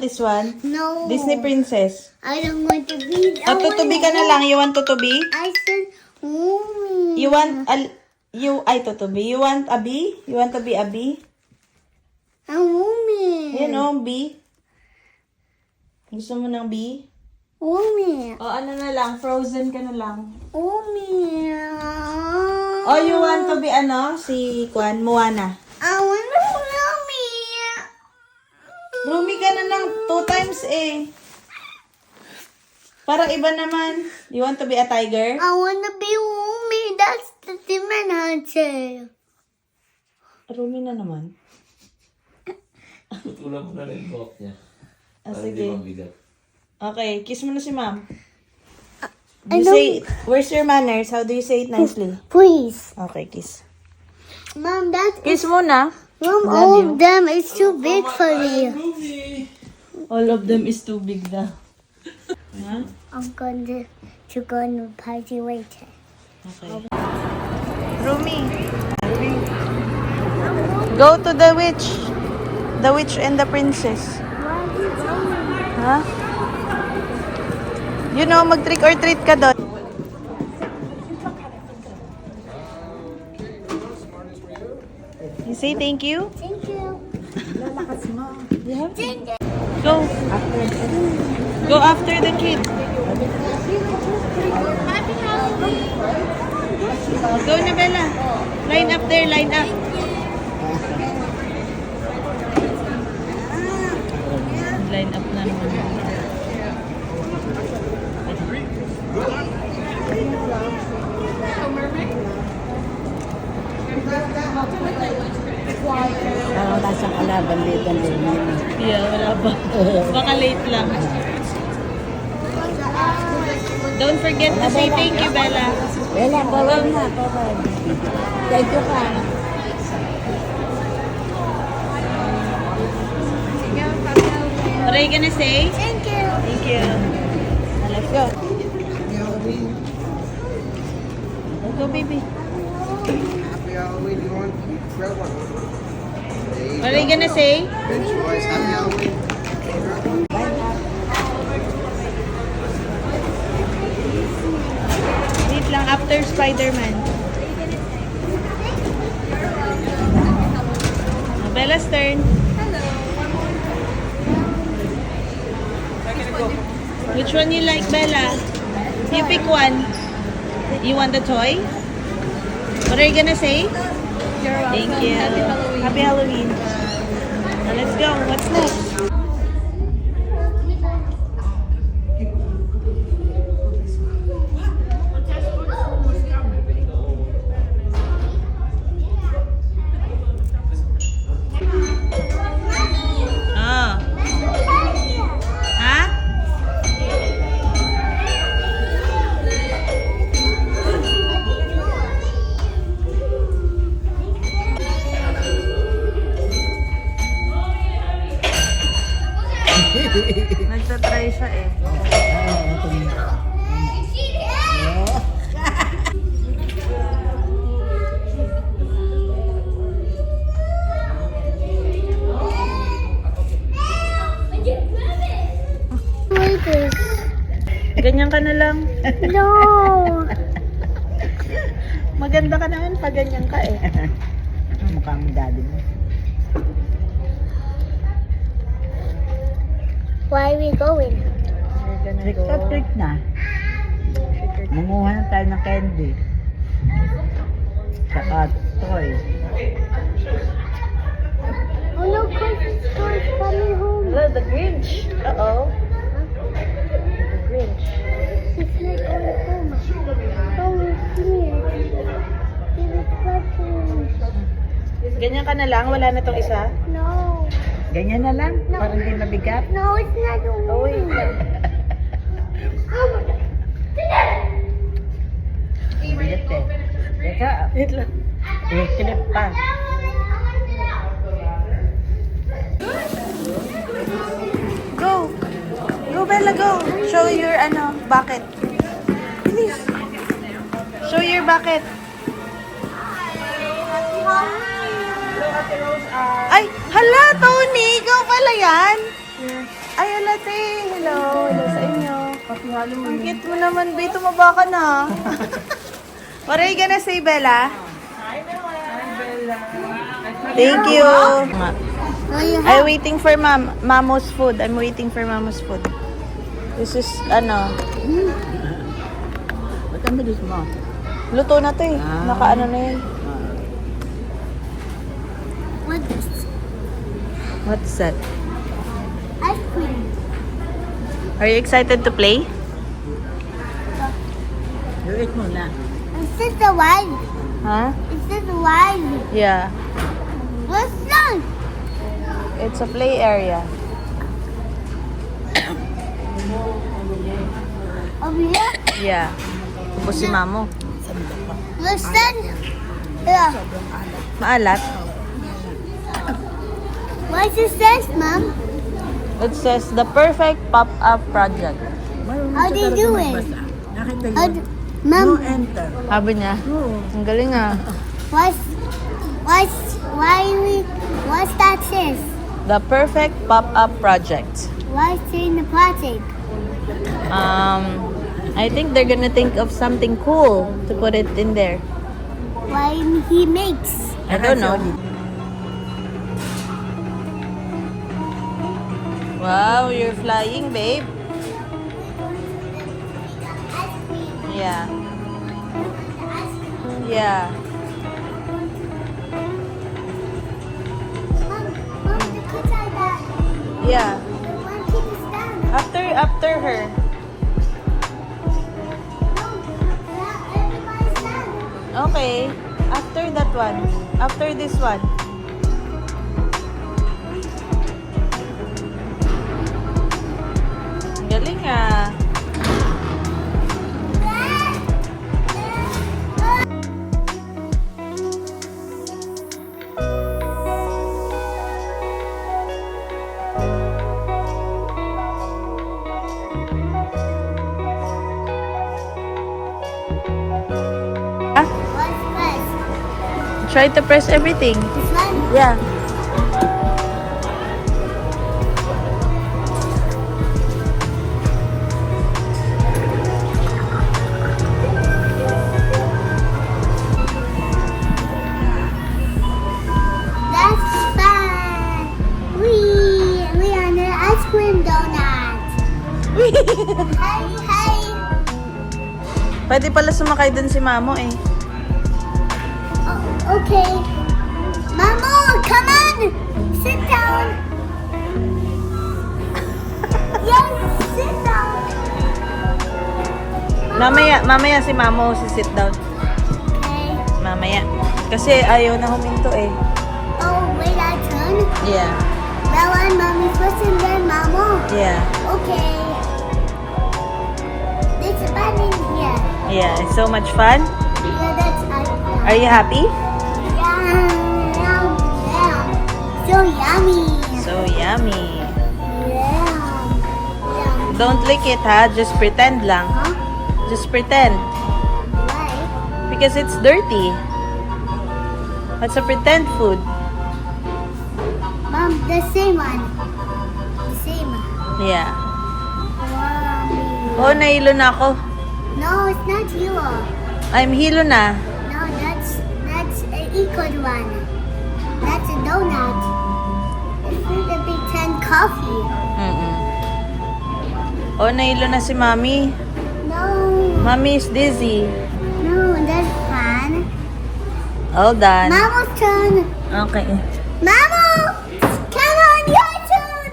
this one? No. Disney princess. I don't want to be. At tutubi ka na lang. You want tutubi? I said, mommy. You want tutubi. You want a bee? You want to be a bee? A woman. Yan o, bee. Gusto mo ng bee? Woman. O ano na lang, frozen ka na lang. Woman. O you want to be si Moana. I want to be mommy. Rumi ka na lang 2 times eh. Para iba naman. You want to be a tiger? I want to be woman. That's the demon answer. Rumi na naman. Tutulan mo na rin yung buhok niya. Ah, Para sige. hindi mabigat. Okay, kiss mo na si ma'am. You say, where's your manners? How do you say it nicely? Please. Okay, kiss. Mom, that's... Kiss muna. Mom, Love all you. of them is too big for you. All of them is too big daw. Huh? I'm going to go on the party later. Okay. Rumi. Go to the witch. The witch and the princess. Huh? You know, mag-trick or treat ka doon. You say thank you? Thank you. Yeah. Go. Go after the kid. Go na, Bella. Line up there, line up. Line up na naman. Parang nasa kalaban dito din. Yeah, wala pa. Baka late lang. Don't forget to say thank you, Bella. Wala, bawal na, bawal. Thank you ka. What are you gonna say? Thank you. Thank you. Now, let's go. Let's go, baby. Happy Halloween, you want to grab one? What are you gonna say? French fries, happy Halloween. Wait lang, after Spider-Man. Bella's turn. Which one you like, Bella? You pick one. You want the toy? What are you gonna say? Thank you. Happy Halloween. Now let's go. What's next? Ah. Ha? Nagtatry siya eh. Wait this. Ganyan ka na lang. No. Maganda ka naman pag ganyan ka eh. Mukha mo daddy mo. Where are we going? We're gonna Trick go. or treat na. Manguha na tayo ng candy. Saka toy. Oh no, Christmas toys coming home. Hello, the Grinch. Uh-oh. The Grinch. It's not going home. Oh, it's here. It's flashing. Ganyan ka na lang? Wala na tong isa? No. Ganyan na lang. No. Parang hindi mabigat. No, it's not going Oh, wait. Bigat eh. Teka, Wait lang. i-clip pa. Go! Go, Bella, go! Show your, bucket. Please. Show your bucket. Ay, hala, Tony! Ikaw pala yan? Ay, say hello. Hello sa inyo. Happy Halloween. Ang cute mo naman, Bay. Tumaba ka na. What are you gonna say, Bella? Thank you. I'm waiting for Mamo's food. I'm waiting for Mamo's food. This is, ano, Ba't ang bilis mo? luto na to eh. Naka-ano na yun. What's that? Ice cream. Are you excited to play? You eat muna. Is this the one? Huh? Is this the one? Yeah. What's that? It's a play area. Over here? Yeah. Tapos si Mamo. What's that? Yeah. Maalat. What is this, Mom? It says the perfect pop-up project. How do you do it? Nakita How yun. do, No Mom, enter. Sabi niya. Oo. Ang galing ah. what's that says? The perfect pop-up project. What's in the project? I think they're gonna think of something cool to put it in there. Why he makes? I don't know. Wow, you're flying, babe. Yeah. Yeah. Mom, the kids are back. Yeah. The one kid is down. After her. No, everybody's down. Okay. After that one. After this one. Galing ah. What's this? Try to press everything. This one? Yeah. That's fun. We on the ice cream donut. Hey, hey. Pwede pala sumakay dun si Mamo eh. Oh, okay. Mama, come on. Sit down. Yes, sit down. Mamaya si Mamo sit down. Okay. Mamaya. Kasi ayaw na huminto eh. Oh, wait, I turn. Yeah. That one, mommy first and then mama. Yeah. Okay. There's a button here. Yeah. It's so much fun. Yeah, that's Are you happy? Yum, yum, yum. So yummy. So yummy. Yum, yum. Don't lick it ha. Just pretend lang. Huh? Just pretend. Why? Because it's dirty. It's a pretend food. Mom, the same one. The same. Yeah. Yummy. Oh, nahilo na ako. No, it's not you. I'm hilo na. No, that's an equal one. That's a donut. This is a Big Ten coffee. Mm-mm. Oh, nahilo na si Mommy. No, Mommy is dizzy. no, that's fun. All done. Mama's turn. Okay. Mama, come on, your turn.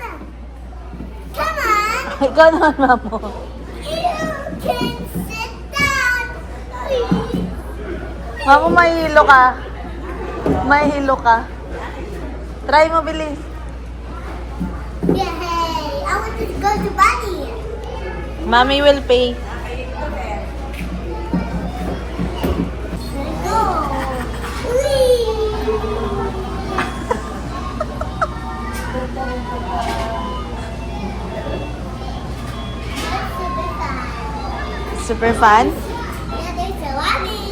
Come on. Ikaw naman, Mamo. You can sit down. Please. Mamo, mahilo ka. Mahilo ka. Try mo, bilis. Yay! I want to go to Bunny. Mommy will pay. Let's go. Whee! That's super fun. Super fun? Yeah, there's a bunny.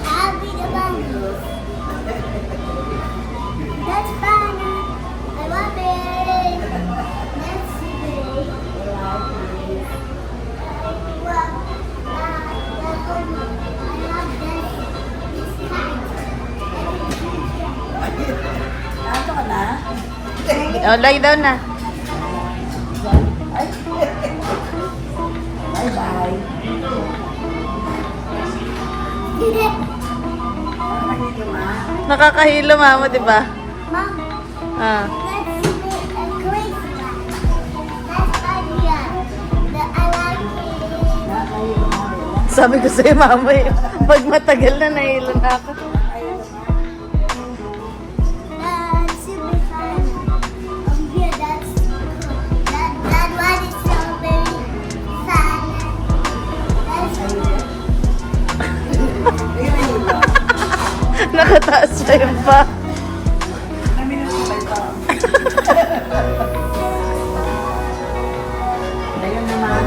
I'll be the bunny. That's fun. I love it. That's super Oh, lie down na. Bye-bye. Nakakahilo, mama, di ba? Mom, Ah. let's make a crazy one. That's idea. I like it. Sabi ko sa'yo, mama, eh, pag matagal na nahilo na ako. That's super fun. Yeah, that one is so very fun. Nakataas pa yun pa. Ayun naman.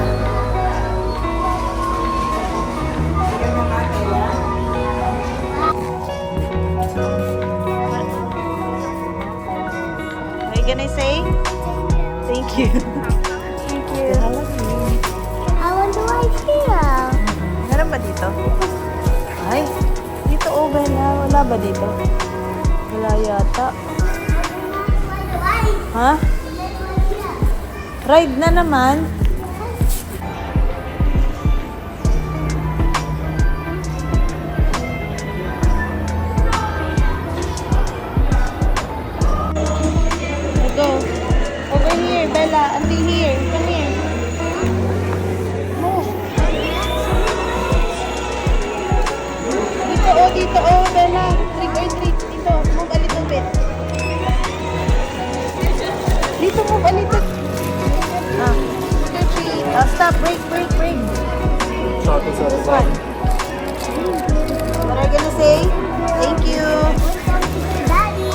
Ayun naman, kaya. What are you gonna say? Thank you. Thank you. I want to like here. Meron ba dito? Ay, dito oh, Bella. Wala ba dito? Wala yata. Ha? Ride na naman. Go. Over here, Bella. Auntie here. Come here. Move. Dito oh, Bella. Trick or treat. Dito. Move a little bit. Dito, move a little. Ah. Treat. Stop. Break. This one. What are you gonna say? Thank you. Daddy.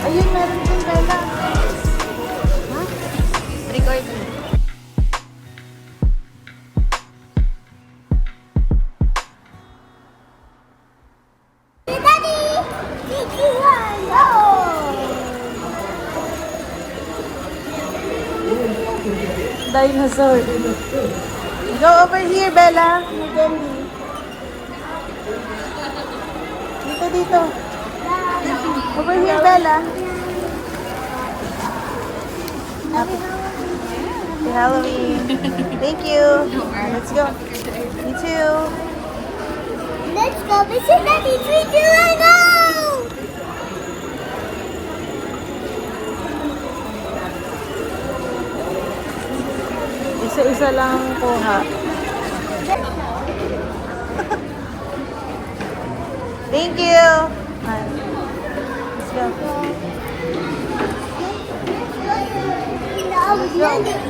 Ayun, meron din, Bella. Ha? Trick or treat. Daddy. Thank you. No. Dinosaur. Go over here, Bella. Dito. Over here, Bella. Happy Halloween. Thank you. Let's go. Me too. Let's go visit Daddy. 3, 2, 1, go. Isa-isa lang kuha. Thank you. Let's go.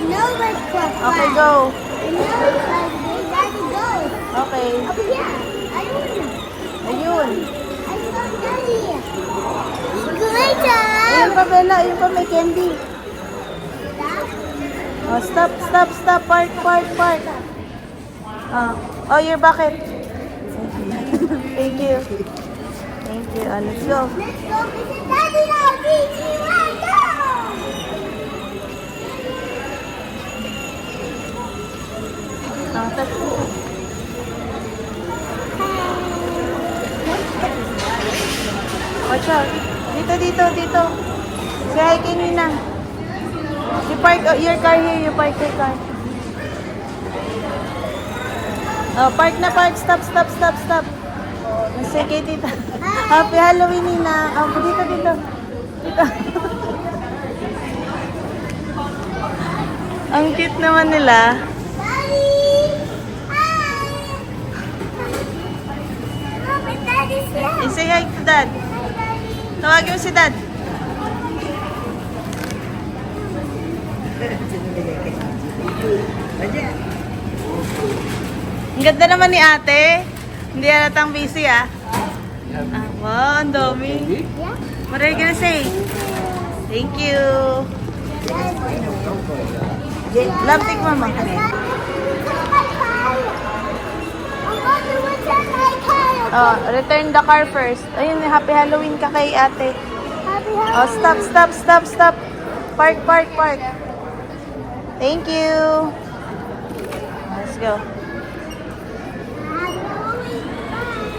No, let's go. Okay, go. Daddy, go. Okay. Over here. Ayun. I saw Daddy. Later. Ayun pa, Bella. Ayun pa, may candy. Oh, stop. Park. Oh, your bucket. Thank you. Let's go. Let's go visit Daddy now. 3, 2, 1, go. Watch out. Dito. Say hi kay Nina. You park your car here. You park your car. Oh, park. Stop. Say kay tita. Happy Halloween, Nina. Oh, dito. Ang cute naman nila. Daddy. Hi. Mama, Daddy's here. Say hi to Dad. Hi, Daddy. Tawagin mo si Dad. Ang ganda naman ni ate. Hindi halatang busy ah. Wow, ang dami. Yeah. What are you gonna say? Thank you. Love take mama. Oh, return the car first. Ayun, happy Halloween ka kay ate. Oh, stop. Park. Thank you. Let's go.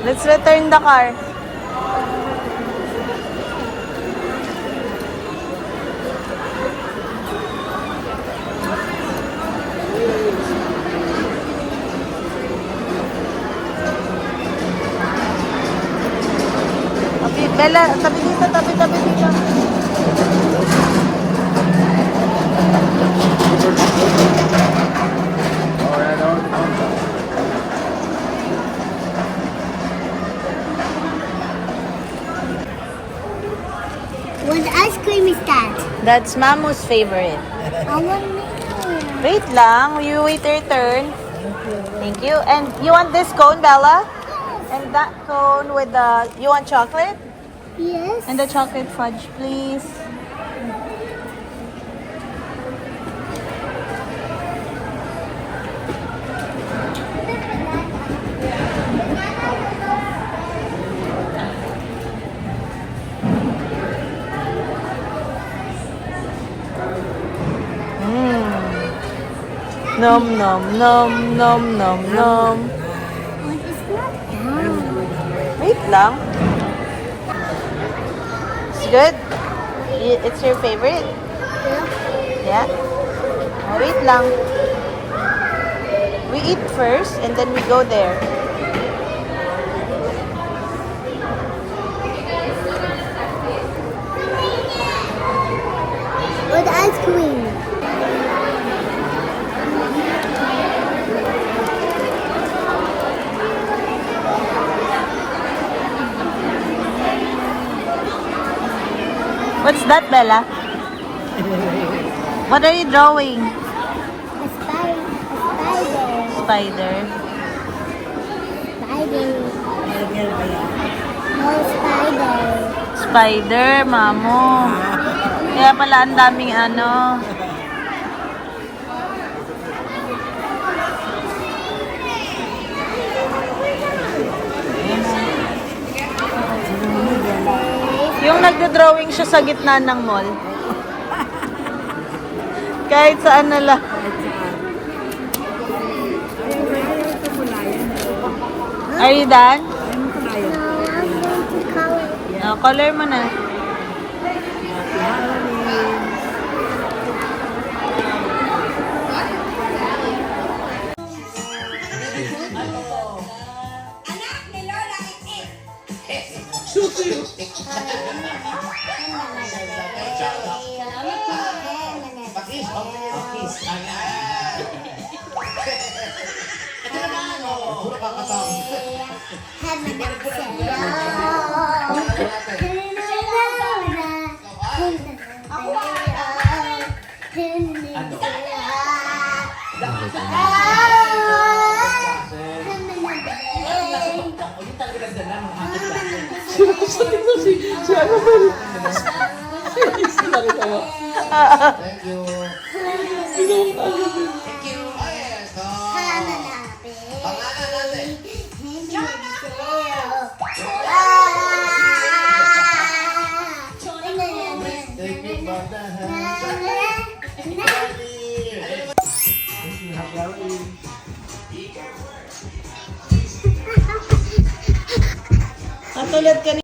Let's return the car. Bella, tabi dito, tabi dito. What ice cream is that? That's Mamu's favorite. I want me. Wait lang, you wait your turn. Thank you. And you want this cone, Bella? And that cone with the, you want chocolate? Yes. And the chocolate fudge, please. Nom nom nom nom nom nom. What is that? Wait lang. It's good? It's your favorite? Yeah? Oh, wait lang. We eat first and then we go there. What ice cream? What's that, Bella? What are you drawing? A spider. Spider. Spider. No spider. Spider, mamo. Kaya pala ang daming ano. Yung nagdo-drawing siya sa gitna ng mall. Kahit saan na lang. Are you done? No, I'm going to color. Oh, color mo na. Thank you. Pangalan natin. Thank you, Happy Katulad ka